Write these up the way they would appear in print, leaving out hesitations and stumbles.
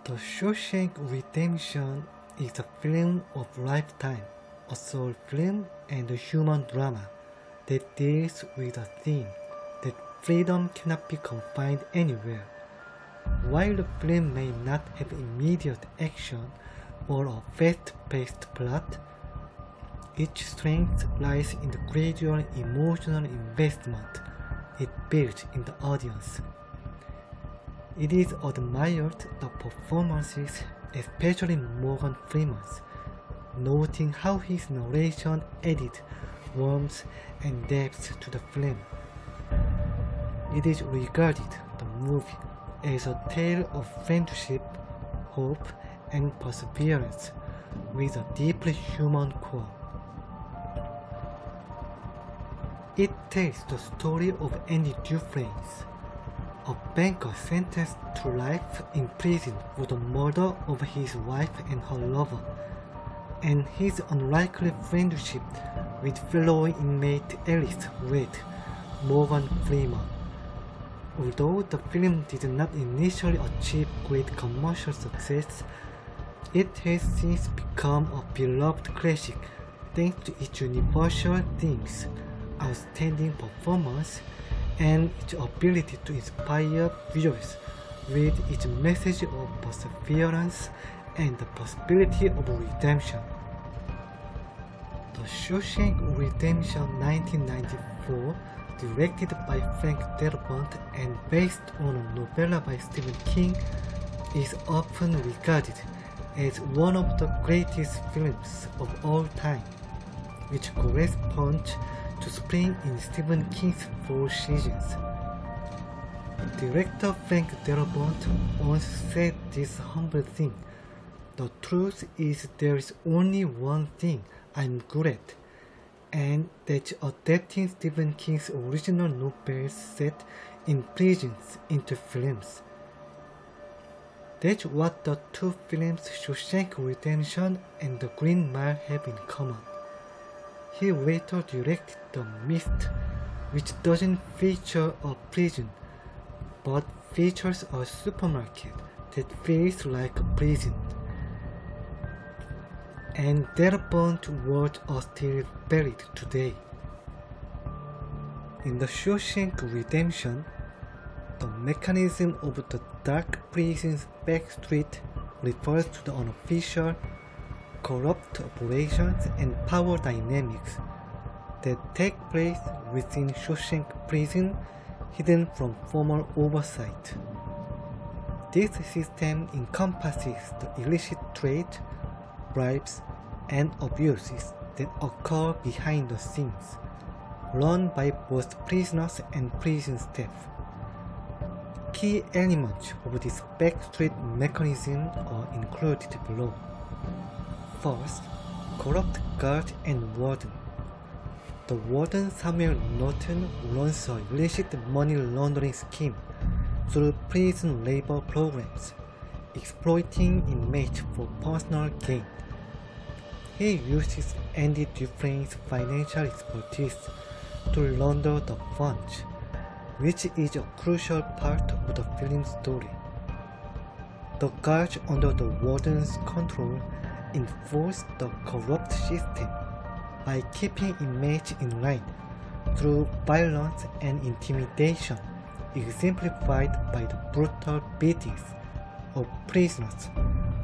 The Shawshank Redemption is a film of lifetime, a soul film and a human drama that deals with a theme that freedom cannot be confined anywhere. While the film may not have immediate action or a fast-paced plot, its strength lies in the gradual emotional investment it builds in the audience. It is admired the performances, especially Morgan Freeman's, noting how his narration added warmth and depth to the film. It is regarded, the movie, as a tale of friendship, hope, and perseverance, with a deeply human core. It tells the story of Andy Dufresne, a banker sentenced to life in prison for the murder of his wife and her lover, and his unlikely friendship with fellow inmate Alice Reed, Morgan Freeman. Although the film did not initially achieve great commercial success, it has since become a beloved classic thanks to its universal themes, outstanding performance, and its ability to inspire viewers with its message of perseverance and the possibility of redemption. The Shawshank Redemption 1994, directed by Frank Darabont and based on a novella by Stephen King, is often regarded as one of the greatest films of all time, which corresponds to spring in Stephen King's 4 seasons. Director Frank Darabont once said this humble thing: "The truth is there is only one thing I'm good at, and that's adapting Stephen King's original novels set in prisons into films." That's what the two films Shawshank Redemption and The Green Mile have in common. He later directed The Mist, which doesn't feature a prison, but features a supermarket that feels like a prison. And Darabont's words are still valid today. In The Shawshank Redemption, the mechanism of the dark prison's backstreet refers to the unofficial, corrupt operations and power dynamics that take place within Shawshank Prison, hidden from formal oversight. This system encompasses the illicit trade, bribes, and abuses that occur behind the scenes, run by both prisoners and prison staff. Key elements of this backstreet mechanism are included below. First, corrupt guard and warden. The warden Samuel Norton runs a illicit money laundering scheme through prison labor programs, exploiting inmates for personal gain. He uses Andy Dufresne's financial expertise to launder the funds, which is a crucial part of the film's story. The guards under the warden's control enforce the corrupt system by keeping inmates in line through violence and intimidation, exemplified by the brutal beatings of prisoners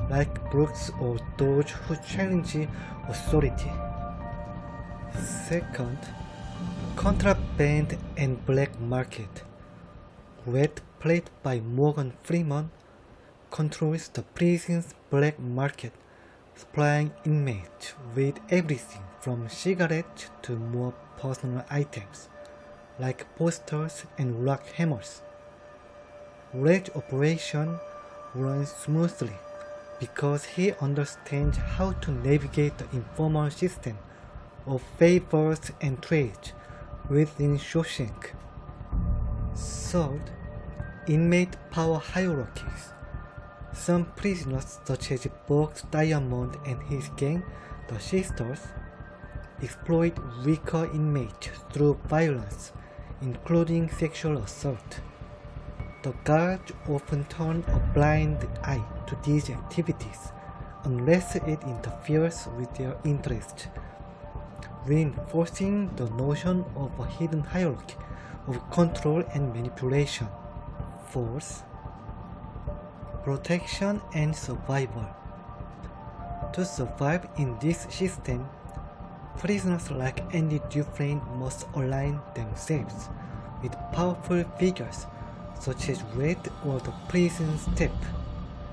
like Brooks or those who challenge authority. Second, contraband and black market. Red, played by Morgan Freeman, controls the prison's black market, supplying inmates with everything from cigarettes to more personal items, like posters and rock hammers. Red's operation runs smoothly because he understands how to navigate the informal system of favors and trades within Shawshank. Third, inmate power hierarchies. Some prisoners, such as Bugs Diamond and his gang, the Sisters, exploit weaker inmates through violence, including sexual assault. The guards often turn a blind eye to these activities unless it interferes with their interest, reinforcing the notion of a hidden hierarchy of control and manipulation. Fourth, protection and survival. To survive in this system, prisoners like Andy Dufresne must align themselves with powerful figures such as Red or the prison staff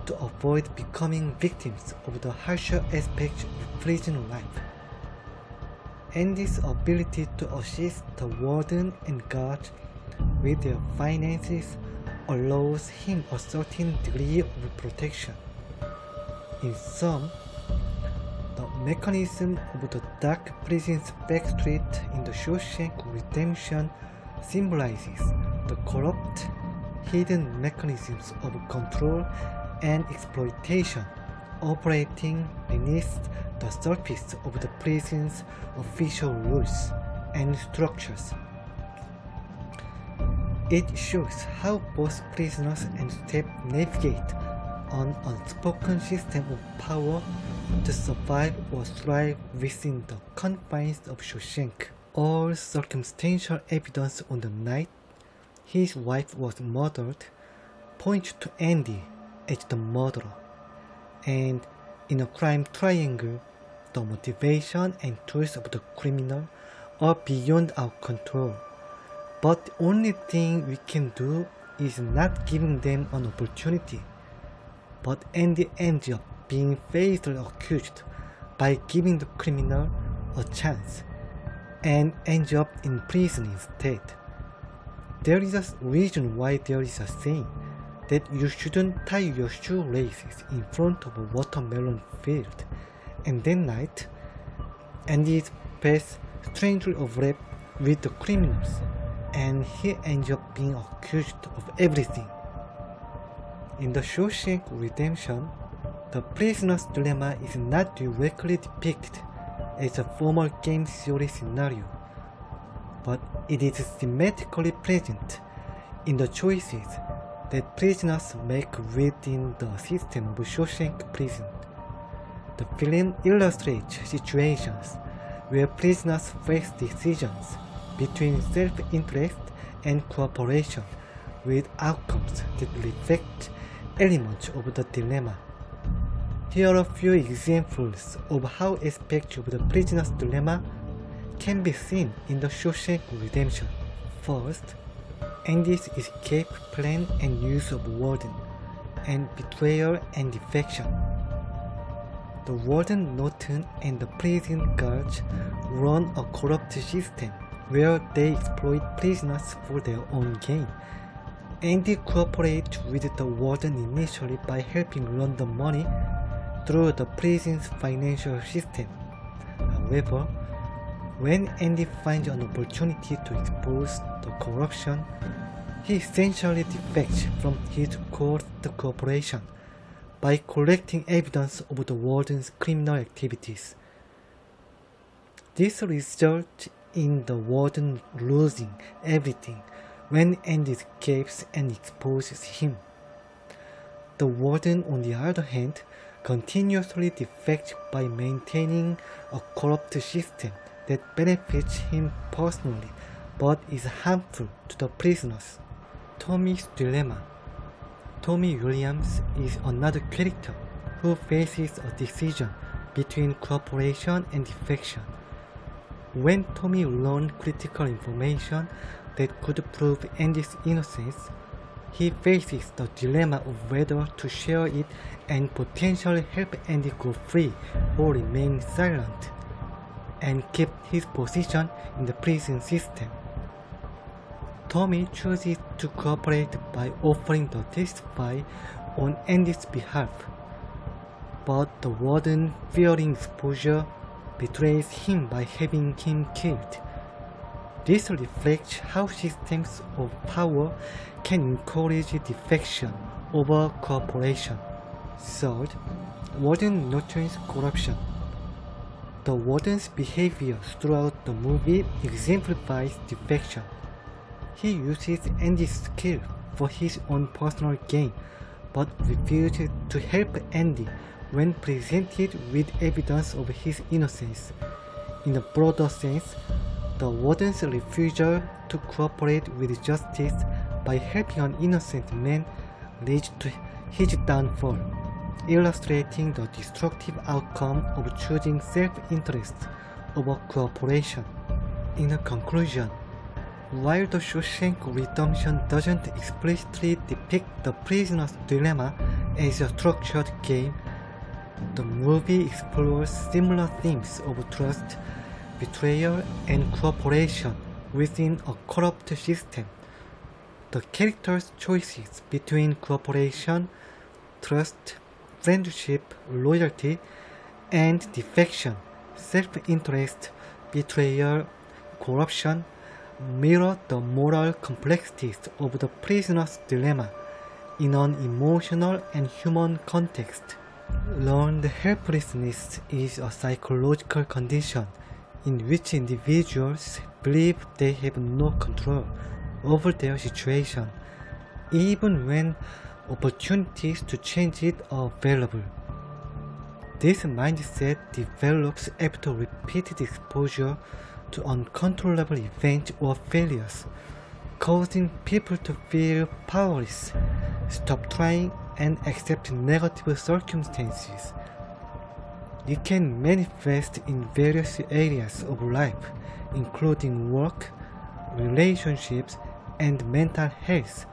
to avoid becoming victims of the harsher aspects of prison life. Andy's ability to assist the warden and guards with their finances allows him a certain degree of protection. In sum, the mechanism of the dark prison's backstreet in the Shawshank Redemption symbolizes the corrupt, hidden mechanisms of control and exploitation operating beneath the surface of the prison's official rules and structures. It shows how both prisoners and staff navigate an unspoken system of power to survive or thrive within the confines of Shawshank. All circumstantial evidence on the night his wife was murdered points to Andy as the murderer, and in a crime triangle, the motivation and tools of the criminal are beyond our control. But the only thing we can do is not giving them an opportunity. But Andy ends up being falsely accused by giving the criminal a chance and ends up in prison instead. There is a reason why there is a saying that you shouldn't tie your shoelaces in front of a watermelon field. And that night, Andy's path strangely overlapped with the criminals, and he ends up being accused of everything. In the Shawshank Redemption, the prisoner's dilemma is not directly depicted as a formal game theory scenario, but it is thematically present in the choices that prisoners make within the system of Shawshank Prison. The film illustrates situations where prisoners face decisions between self-interest and cooperation, with outcomes that reflect elements of the dilemma. Here are a few examples of how aspects of the prisoner's dilemma can be seen in the Shawshank Redemption. First, Andy's escape plan and use of warden, and betrayal and defection. The warden Norton and the prison guards run a corrupt system where they exploit prisoners for their own gain. Andy cooperates with the warden initially by helping run the money through the prison's financial system. However, when Andy finds an opportunity to expose the corruption, he essentially defects from his coerced cooperation by collecting evidence of the warden's criminal activities. This results in the warden losing everything when Andy escapes and exposes him. The warden, on the other hand, continuously defects by maintaining a corrupt system that benefits him personally but is harmful to the prisoners. Tommy's dilemma. Tommy Williams is another character who faces a decision between cooperation and defection. When Tommy learned critical information that could prove Andy's innocence, he faces the dilemma of whether to share it and potentially help Andy go free or remain silent and keep his position in the prison system. Tommy chooses to cooperate by offering to testify on Andy's behalf, but the warden, fearing exposure, betrays him by having him killed. This reflects how systems of power can encourage defection over cooperation. Third, Warden Norton's corruption. The warden's behavior throughout the movie exemplifies defection. He uses Andy's skill for his own personal gain but refused to help Andy when presented with evidence of his innocence. In a broader sense, the warden's refusal to cooperate with justice by helping an innocent man leads to his downfall, illustrating the destructive outcome of choosing self-interest over cooperation. In a conclusion, while the Shawshank Redemption doesn't explicitly depict the prisoner's dilemma as a structured game, the movie explores similar themes of trust, betrayal, and cooperation within a corrupt system. The characters' choices between cooperation, trust, friendship, loyalty, and defection, self-interest, betrayal, corruption, mirror the moral complexities of the prisoner's dilemma in an emotional and human context. Learned helplessness is a psychological condition in which individuals believe they have no control over their situation, even when opportunities to change it are available. This mindset develops after repeated exposure to uncontrollable events or failures, causing people to feel powerless, stop trying, and accept negative circumstances. It can manifest in various areas of life, including work, relationships, and mental health,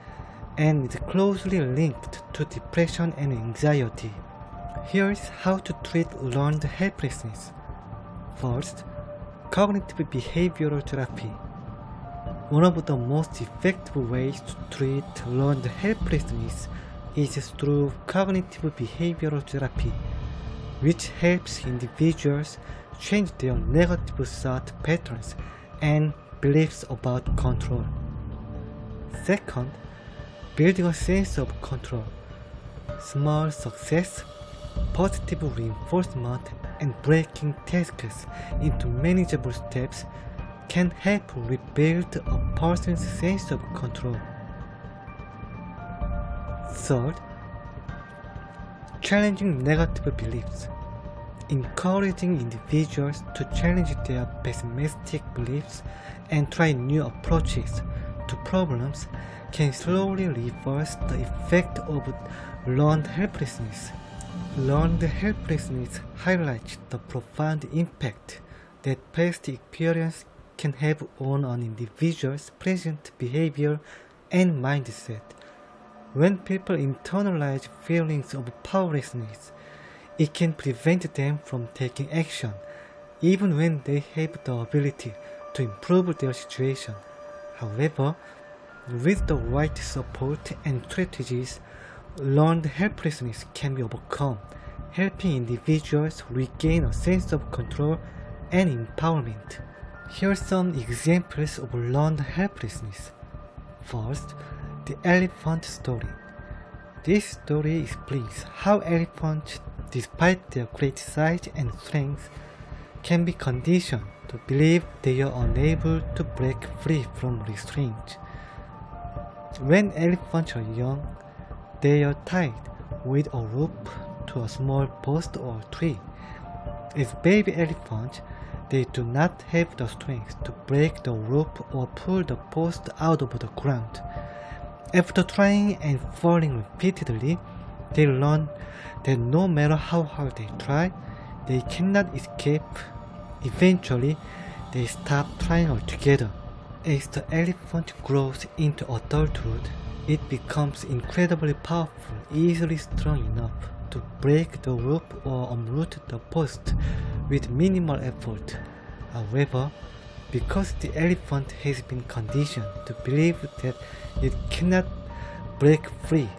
and is closely linked to depression and anxiety. Here's how to treat learned helplessness. First, cognitive behavioral therapy. One of the most effective ways to treat learned helplessness is through cognitive behavioral therapy, which helps individuals change their negative thought patterns and beliefs about control. Second, building a sense of control. Small success, positive reinforcement, and breaking tasks into manageable steps can help rebuild a person's sense of control. Third, challenging negative beliefs. Encouraging individuals to challenge their pessimistic beliefs and try new approaches to problems can slowly reverse the effect of learned helplessness. Learned helplessness highlights the profound impact that past experience can have on an individual's present behavior and mindset. When people internalize feelings of powerlessness, it can prevent them from taking action, even when they have the ability to improve their situation. However, with the right support and strategies, learned helplessness can be overcome, helping individuals regain a sense of control and empowerment. Here are some examples of learned helplessness. First, the elephant story. This story explains how elephants, despite their great size and strength, can be conditioned to believe they are unable to break free from restraint. When elephants are young, they are tied with a rope to a small post or tree. As baby elephants, they do not have the strength to break the rope or pull the post out of the ground. After trying and falling repeatedly, they learn that no matter how hard they try, they cannot escape. Eventually, they stop trying altogether. As the elephant grows into adulthood, it becomes incredibly powerful, easily strong enough to break the rope or unroot the post with minimal effort. However, because the elephant has been conditioned to believe that it cannot break free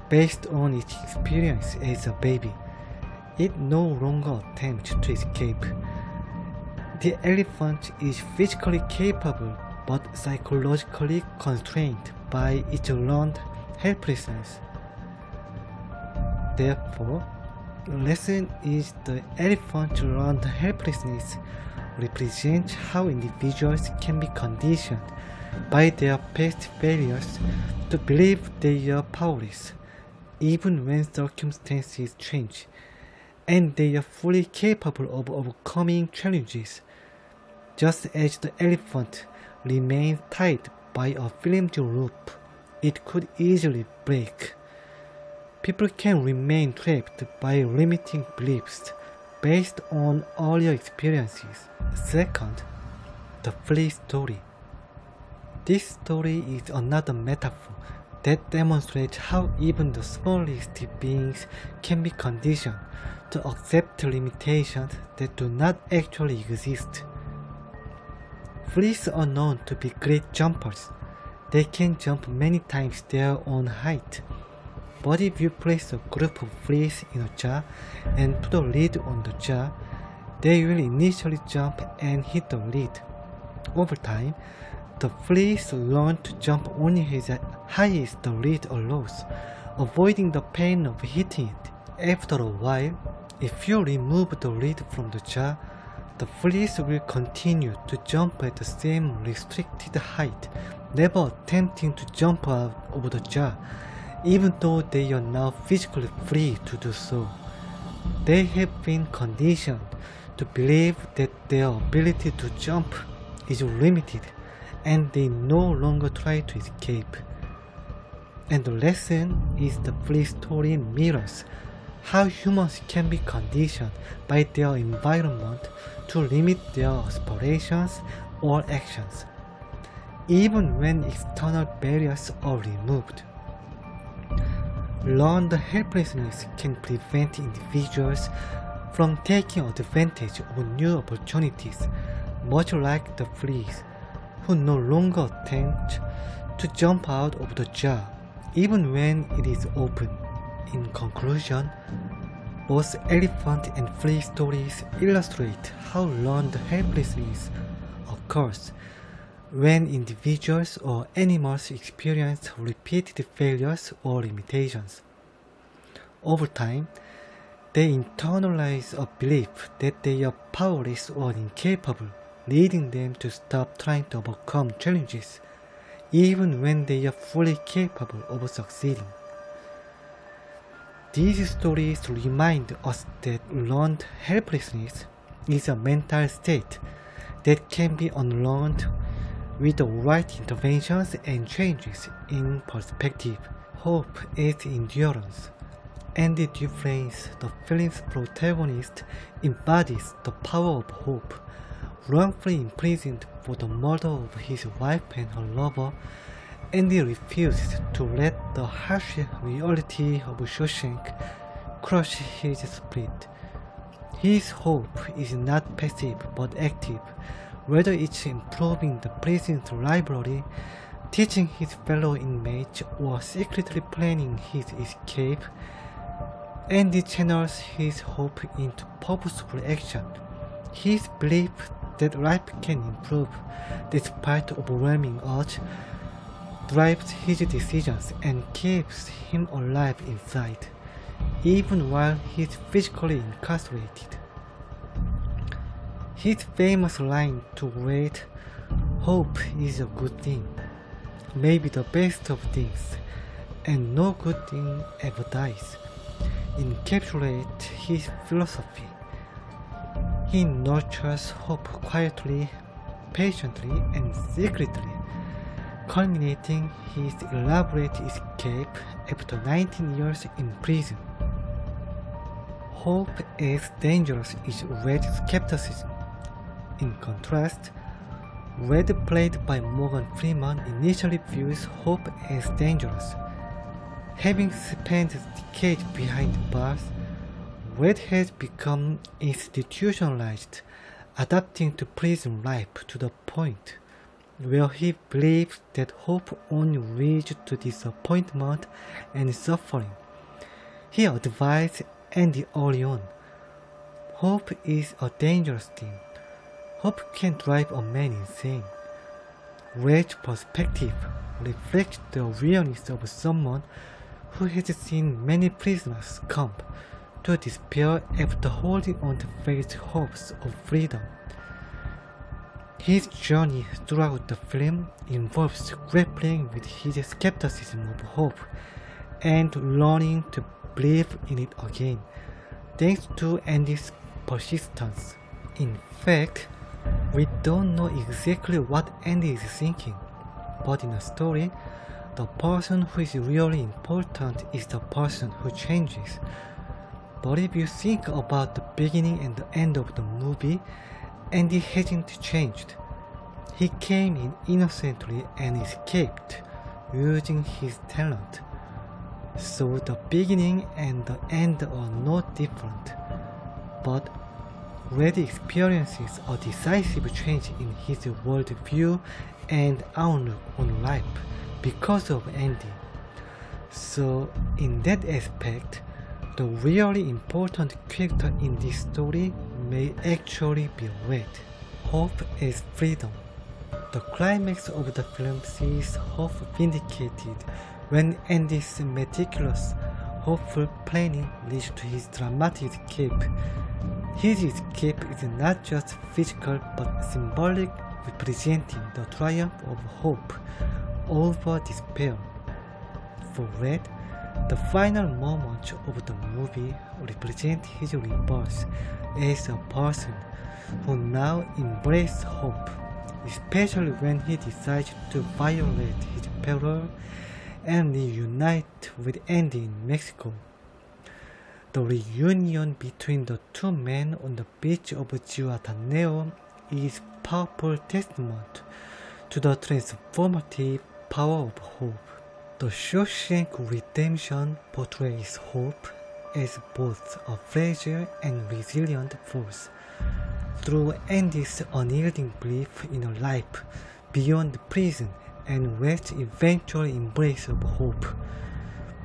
based on its experience as a baby, it no longer attempts to escape. The elephant is physically capable but psychologically constrained by its learned helplessness. Therefore, the lesson is the elephant's learned helplessness represents how individuals can be conditioned by their past failures to believe they are powerless. even when circumstances change, and they are fully capable of overcoming challenges. Just as the elephant remains tied by a flimsy rope, it could easily break. People can remain trapped by limiting beliefs based on earlier experiences. Second, the flea story. This story is another metaphor that demonstrates how even the smallest beings can be conditioned to accept limitations that do not actually exist. Fleas are known to be great jumpers. They can jump many times their own height. But if you place a group of fleas in a jar and put a lid on the jar, they will initially jump and hit the lid. Over time, the fleas learn to jump only as high as the lid allows, avoiding the pain of hitting it. After a while, if you remove the lid from the jar, the fleas will continue to jump at the same restricted height, never attempting to jump out of the jar, even though they are now physically free to do so. They have been conditioned to believe that their ability to jump is limited, and they no longer try to escape. And the lesson is the flea story mirrors how humans can be conditioned by their environment to limit their aspirations or actions, even when external barriers are removed. Learned helplessness can prevent individuals from taking advantage of new opportunities, much like the fleas, who no longer attempt to jump out of the jar, even when it is open. In conclusion, both elephant and flea stories illustrate how learned helplessness occurs when individuals or animals experience repeated failures or limitations. Over time, they internalize a belief that they are powerless or incapable, leading them to stop trying to overcome challenges, even when they are fully capable of succeeding. These stories remind us that learned helplessness is a mental state that can be unlearned with the right interventions and changes in perspective. Hope is endurance. Andy Dufresne's The film's protagonist embodies the power of hope. Wrongfully imprisoned for the murder of his wife and her lover, Andy refused to let the harsh reality of Shawshank crush his spirit. His hope is not passive but active, whether it's improving the prison's library, teaching his fellow inmates, or secretly planning his escape. Andy channels his hope into purposeful action. His belief that life can improve despite overwhelming odds drives his decisions and keeps him alive inside, even while he's physically incarcerated. His famous line to Wade, "Hope is a good thing, maybe the best of things, and no good thing ever dies," encapsulates his philosophy. He nurtures hope quietly, patiently, and secretly, culminating his elaborate escape after 19 years in prison. Hope as dangerous is Red's skepticism. In contrast, Red, played by Morgan Freeman, initially views hope as dangerous. Having spent decades behind bars, Red has become institutionalized, adapting to prison life to the point where he believes that hope only leads to disappointment and suffering. He advised Andy early on, "Hope is a dangerous thing. Hope can drive a man insane." Red's perspective reflects the awareness of someone who has seen many prisoners succumb to despair after holding on to false hopes of freedom. His journey throughout the film involves grappling with his skepticism of hope and learning to believe in it again, thanks to Andy's persistence. In fact, we don't know exactly what Andy is thinking, but in the story, the person who is really important is the person who changes. But if you think about the beginning and the end of the movie, Andy hasn't changed. He came in innocently and escaped, using his talent. So the beginning and the end are not different, but Red experiences a decisive change in his worldview and outlook on life because of Andy. So in that aspect, the really important character in this story may actually be Red. Hope as freedom. The climax of the film sees hope vindicated when Andy's meticulous, hopeful planning leads to his dramatic escape. His escape is not just physical but symbolic, representing the triumph of hope over despair. For Red, the final moments of the movie represent his rebirth as a person who now embraces hope, especially when he decides to violate his parole and reunite with Andy in Mexico. The reunion between the two men on the beach of Zihuatanejo is powerful testament to the transformative power of hope. The Shawshank Redemption portrays hope as both a fragile and resilient force. Through Andy's unyielding belief in a life beyond prison and Red's eventual embrace of hope,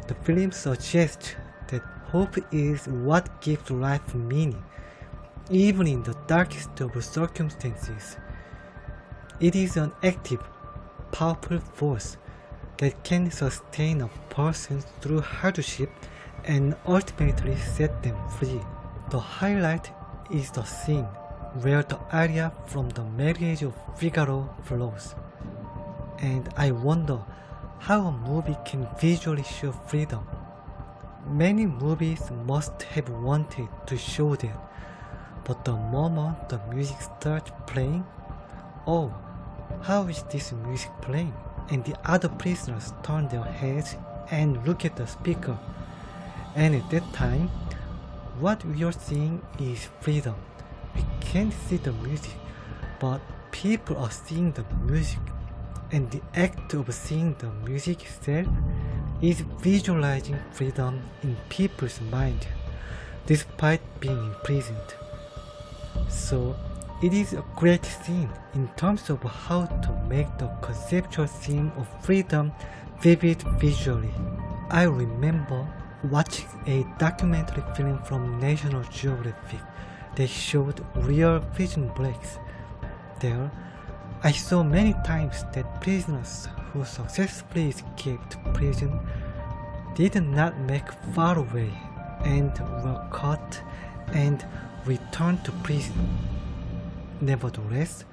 the film suggests that hope is what gives life meaning, even in the darkest of circumstances. It is an active, powerful force that can sustain a person through hardship and ultimately set them free. The highlight is the scene where the aria from the marriage of Figaro flows. And I wonder how a movie can visually show freedom. Many movies must have wanted to show that, but the moment the music starts playing, oh, how is this music playing? And the other prisoners turn their heads and look at the speaker. And at that time, what we are seeing is freedom. We can't see the music, but people are seeing the music. And the act of seeing the music itself is visualizing freedom in people's mind, despite being imprisoned. So, it is a great scene in terms of how to make the conceptual theme of freedom vivid visually. I remember watching a documentary film from National Geographic that showed real prison breaks. There, I saw many times that prisoners who successfully escaped prison did not make far away and were caught and returned to prison. Nevertheless,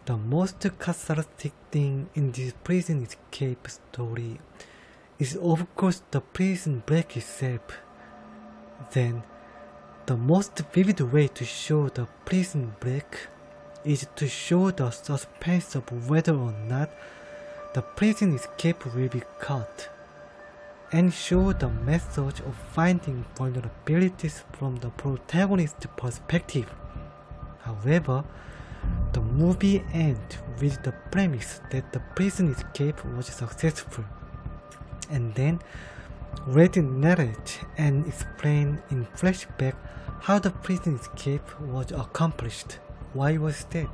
the most cathartic thing in this prison escape story is of course the prison break itself. Then, the most vivid way to show the prison break is to show the suspense of whether or not the prison escape will be caught, and show the method of finding vulnerabilities from the protagonist's perspective. However, the movie ends with the premise that the prison escape was successful, and then Red narrates and explains in flashback how the prison escape was accomplished. Why was that?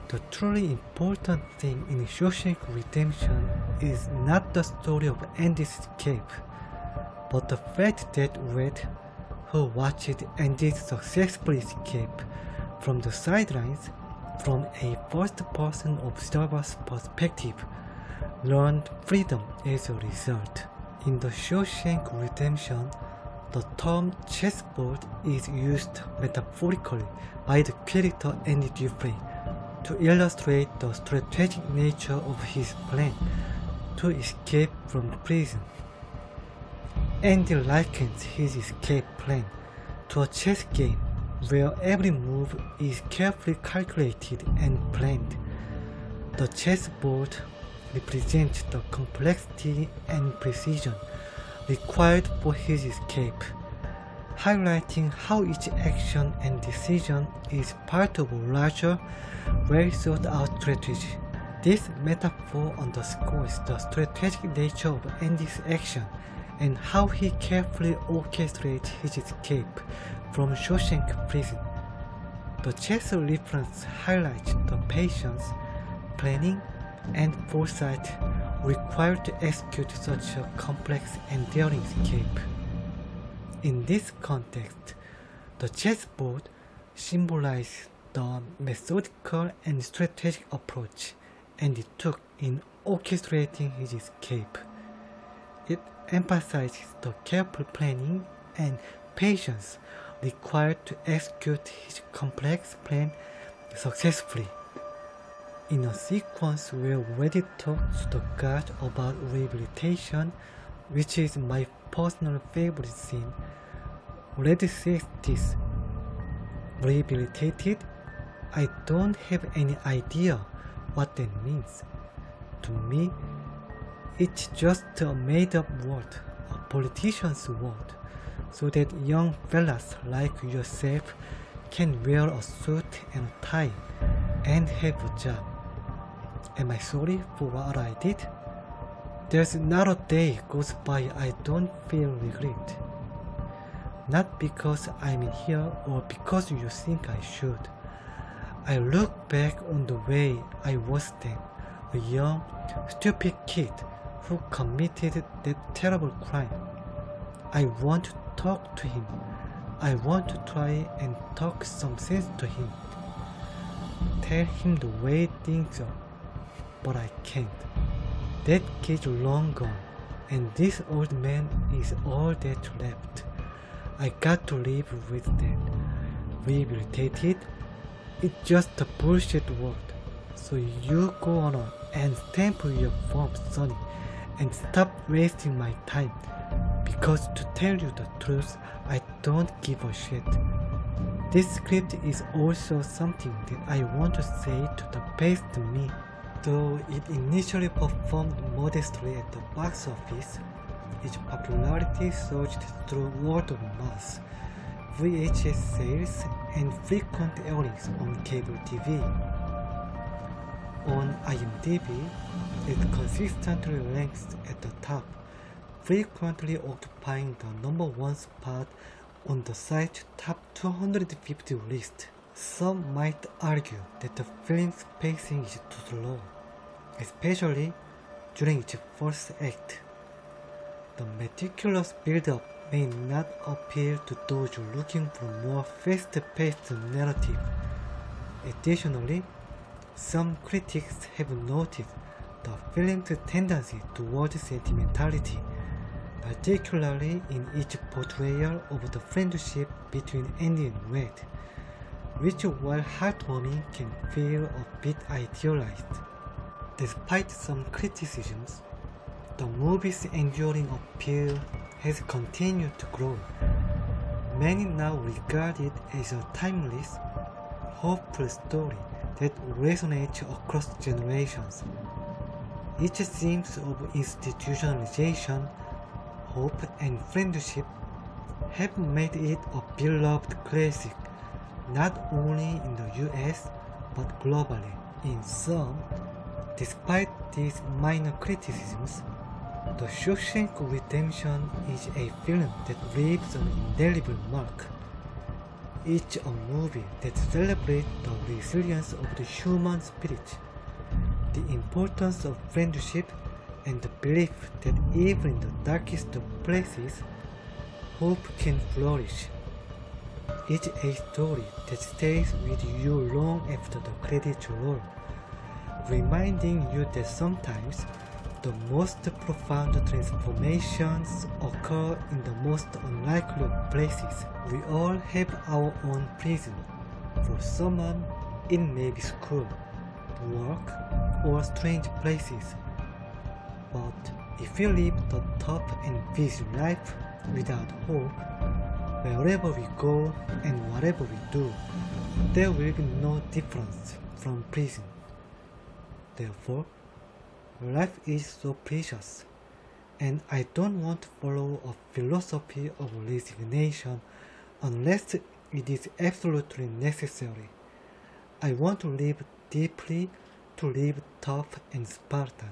The truly important thing in Shawshank Redemption is not the story of Andy's escape, but the fact that Red, who watched Andy's successful escape from the sidelines from a first-person observer's perspective, learned freedom as a result. In the Shawshank Redemption, the term chessboard is used metaphorically by the character Andy Dufresne to illustrate the strategic nature of his plan to escape from prison. Andy likens his escape plan to a chess game where every move is carefully calculated and planned. The chessboard represents the complexity and precision required for his escape, highlighting how each action and decision is part of a larger, well-thought-out strategy. This metaphor underscores the strategic nature of Andy's action and how he carefully orchestrates his escape from Shawshank prison. The chess reference highlights the patience, planning, and foresight required to execute such a complex and daring escape. In this context, the chessboard symbolizes the methodical and strategic approach Andy took in orchestrating his escape. It emphasizes the careful planning and patience required to execute his complex plan successfully. In a sequence where Reddit talks to the god about rehabilitation, which is my personal favorite scene, Reddit says this: "Rehabilitated? I don't have any idea what that means. To me, it's just a made-up word, a politician's word, so that young fellas like yourself can wear a suit and a tie and have a job. Am I sorry for what I did? There's not a day goes by I don't feel regret. Not because I'm in here or because you think I should. I look back on the way I was then, a young, stupid kid who committed that terrible crime. I want to talk to him. I want to try and talk some sense to him. Tell him the way things are. But I can't. That kid's long gone, and this old man is all that's left. I got to live with that. Rehabilitated? It's just a bullshit word. So you go on and stamp your form, Sonny, and stop wasting my time. Because to tell you the truth, I don't give a shit. This script is also something that I want to say to the past me. Though it initially performed modestly at the box office, its popularity surged through word of mouth, VHS sales, and frequent airings on cable TV. On IMDb, it consistently ranks at the top, frequently occupying the #1 spot on the site's top 250 list. Some might argue that the film's pacing is too slow, especially during its first act. The meticulous build-up may not appeal to those looking for a more fast-paced narrative. Additionally, some critics have noted the film's tendency towards sentimentality, particularly in its portrayal of the friendship between Andy and Red, which, while heartwarming, can feel a bit idealized. Despite some criticisms, the movie's enduring appeal has continued to grow. Many now regard it as a timeless, hopeful story that resonates across generations. Its themes of institutionalization, hope, and friendship have made it a beloved classic, not only in the US but globally. In sum, despite these minor criticisms, The Shawshank Redemption is a film that leaves an indelible mark. It's a movie that celebrates the resilience of the human spirit, the importance of friendship, and the belief that even in the darkest of places, hope can flourish. It's a story that stays with you long after the credits roll, reminding you that sometimes the most profound transformations occur in the most unlikely of places. We all have our own prison. For someone, it may be school, work, or strange places. But if you live the tough and busy life, without hope, wherever we go and whatever we do, there will be no difference from prison. Therefore, life is so precious, and I don't want to follow a philosophy of resignation unless it is absolutely necessary. I want to live deeply, to live tough and Spartan.